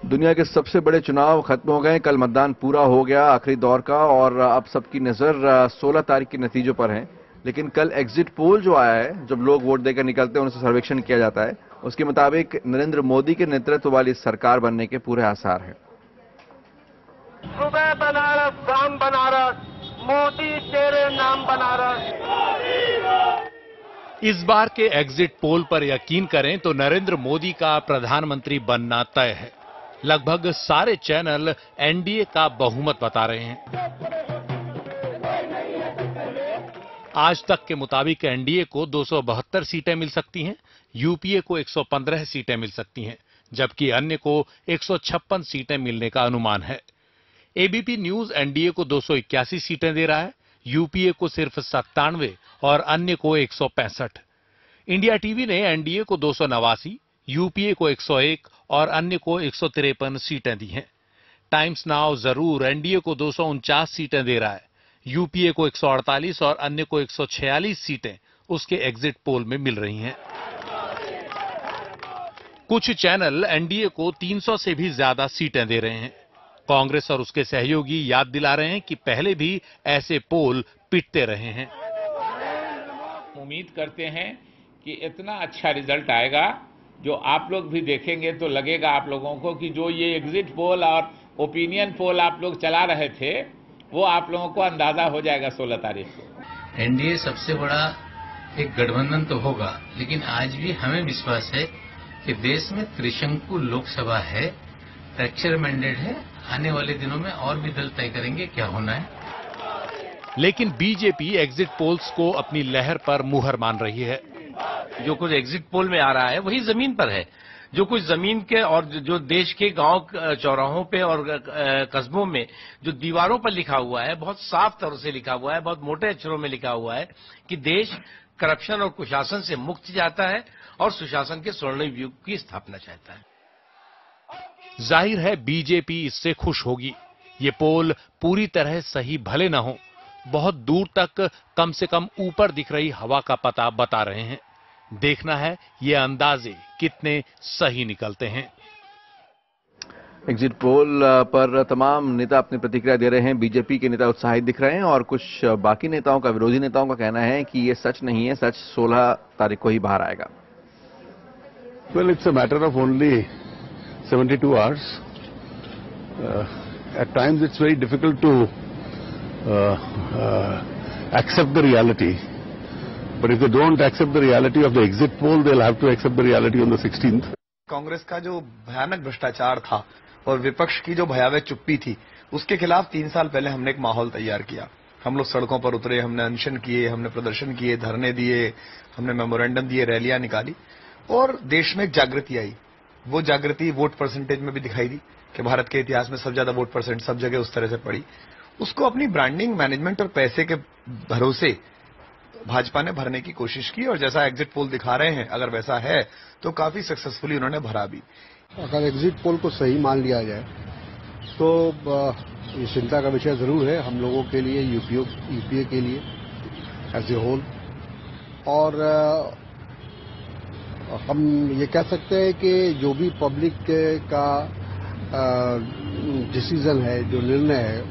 दुनिया के सबसे बड़े चुनाव खत्म हो गए। कल मतदान पूरा हो गया आखिरी दौर का और अब सबकी नजर 16 तारीख के नतीजों पर है। लेकिन कल एग्जिट पोल जो आया है, जब लोग वोट देकर निकलते हैं उनसे सर्वेक्षण किया जाता है, उसके मुताबिक नरेंद्र मोदी के नेतृत्व वाली सरकार बनने के पूरे आसार हैं। सुबह बनारस, शाम बनारस, मोदी तेरे नाम बनारस। इस बार के एग्जिट पोल पर यकीन करें तो नरेंद्र मोदी का प्रधानमंत्री बनना तय है। लगभग सारे चैनल एनडीए का बहुमत बता रहे हैं। आज तक के मुताबिक एनडीए को 272 सीटें मिल सकती हैं, यूपीए को 115 सीटें मिल सकती हैं, जबकि अन्य को 156 सीटें मिलने का अनुमान है। एबीपी न्यूज एनडीए को 281 सीटें दे रहा है, यूपीए को सिर्फ 97 और अन्य को 165। इंडिया टीवी ने एनडीए को 289, यूपीए को 101 और अन्य को 153 सीटें दी हैं। टाइम्स नाउ जरूर एनडीए को 249 सीटें दे रहा है, यूपीए को 148 और अन्य को 146 सीटें उसके एग्जिट पोल में मिल रही हैं। कुछ चैनल एनडीए को 300 से भी ज्यादा सीटें दे रहे हैं। कांग्रेस और उसके सहयोगी याद दिला रहे हैं कि पहले भी ऐसे पोल पिटते रहे हैं। उम्मीद करते हैं कि इतना अच्छा रिजल्ट आएगा जो आप लोग भी देखेंगे तो लगेगा आप लोगों को कि जो ये एग्जिट पोल और ओपिनियन पोल आप लोग चला रहे थे वो आप लोगों को अंदाजा हो जाएगा 16 तारीख को। एनडीए सबसे बड़ा एक गठबंधन तो होगा, लेकिन आज भी हमें विश्वास है कि देश में त्रिशंकु लोकसभा है, फ्रैक्चर मैंडेट है। आने वाले दिनों में और भी दल तय करेंगे क्या होना है। लेकिन बीजेपी एग्जिट पोल्स को अपनी लहर पर मुहर मान रही है। जो कुछ एग्जिट पोल में आ रहा है वही जमीन पर है। जो कुछ जमीन के और जो देश के गांव चौराहों पे और कस्बों में जो दीवारों पर लिखा हुआ है, बहुत साफ तौर से लिखा हुआ है, बहुत मोटे अक्षरों में लिखा हुआ है कि देश करप्शन और कुशासन से मुक्त चाहता है और सुशासन के स्वर्णिम युग की स्थापना चाहता है। जाहिर है बीजेपी इससे खुश होगी। ये पोल पूरी तरह सही भले न हो, बहुत दूर तक कम से कम ऊपर दिख रही हवा का पता बता रहे हैं। देखना है ये अंदाजे कितने सही निकलते हैं। एग्जिट पोल पर तमाम नेता अपनी प्रतिक्रिया दे रहे हैं। बीजेपी के नेता उत्साहित दिख रहे हैं और कुछ बाकी नेताओं का, विरोधी नेताओं का कहना है कि ये सच नहीं है, सच 16 तारीख को ही बाहर आएगा। Well, it's a matter of only 72 hours. At times it's very difficult to accept the reality. But if they don't accept the reality of the exit poll, they'll have to accept the reality on the 16th. Congress का जो भयानक भ्रष्टाचार था और विपक्ष की जो भयावह चुप्पी थी, उसके खिलाफ 3 साल पहले हमने एक माहौल तैयार किया। हम लोग सड़कों पर उतरे, हमने अनशन किए, हमने प्रदर्शन किए, धरने दिए, हमने मेमोरेंडम दिए, रैलियां निकाली और देश में एक जागृति आई। वो जागृति वोट परसेंटेज में भी दिखाई दी कि भारत के इतिहास में सबसे ज्यादा वोट परसेंट सब जगह उस तरह से पड़ी। उसको अपनी ब्रांडिंग, मैनेजमेंट और पैसे के भरोसे भाजपा ने भरने की कोशिश की और जैसा एग्जिट पोल दिखा रहे हैं, अगर वैसा है तो काफी सक्सेसफुली उन्होंने भरा भी। अगर एग्जिट पोल को सही मान लिया जाए तो ये चिंता का विषय जरूर है हम लोगों के लिए, यूपीए के लिए एज ए होल। और हम ये कह सकते हैं कि जो भी पब्लिक का डिसीजन है, जो निर्णय है,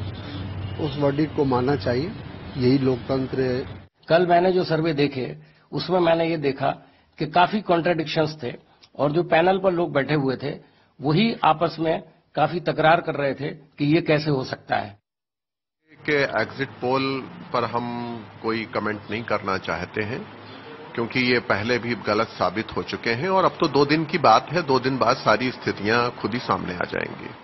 उस वर्डिक्ट को मानना चाहिए। यही लोकतंत्र। कल मैंने जो सर्वे देखे उसमें मैंने ये देखा कि काफी कॉन्ट्राडिक्शंस थे और जो पैनल पर लोग बैठे हुए थे वही आपस में काफी तकरार कर रहे थे कि ये कैसे हो सकता है। कि एग्जिट पोल पर हम कोई कमेंट नहीं करना चाहते हैं क्योंकि ये पहले भी गलत साबित हो चुके हैं और अब तो 2 दिन की बात है। 2 दिन बाद सारी स्थितियां खुद ही सामने आ जाएंगी।